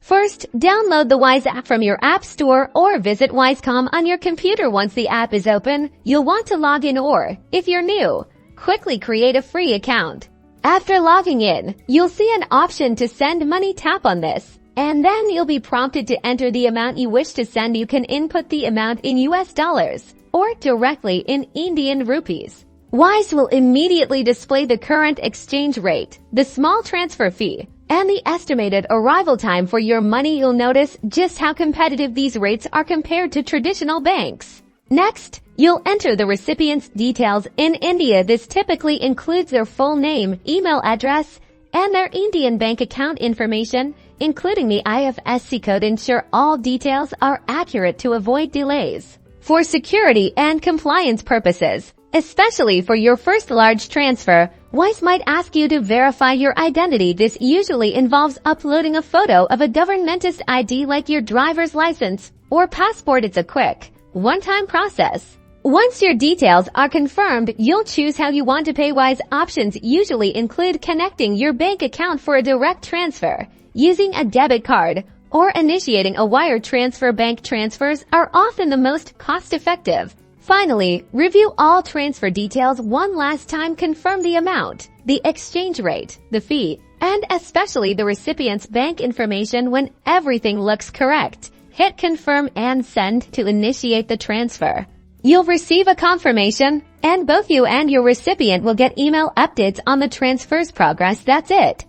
First, download the Wise app from your app store or visit Wise.com on your computer. Once the app is open, you'll want to log in or, if you're new, quickly create a free account. After logging in, you'll see an option to send money. Tap on this, and then you'll be prompted to enter the amount you wish to send. You can input the amount in US dollars or directly in Indian rupees. Wise will immediately display the current exchange rate, the small transfer fee, and the estimated arrival time for your money. You'll notice just how competitive these rates are compared to traditional banks. Next, you'll enter the recipient's details. In India, this typically includes their full name, email address, and their Indian bank account information, including the IFSC code. Ensure all details are accurate to avoid delays. For security and compliance purposes, especially for your first large transfer, Wise might ask you to verify your identity. This usually involves uploading a photo of a government's ID like your driver's license or passport. It's a quick, one-time process. Once your details are confirmed, you'll choose how you want to pay. Wise options usually include connecting your bank account for a direct transfer, using a debit card, or initiating a wire transfer. Bank transfers are often the most cost-effective. Finally, review all transfer details one last time. Confirm the amount, the exchange rate, the fee, and especially the recipient's bank information. When everything looks correct, hit confirm and send to initiate the transfer. You'll receive a confirmation, and both you and your recipient will get email updates on the transfer's progress. That's it.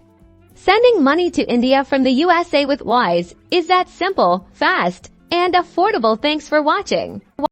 Sending money to India from the USA with Wise is that simple, fast, and affordable. Thanks for watching.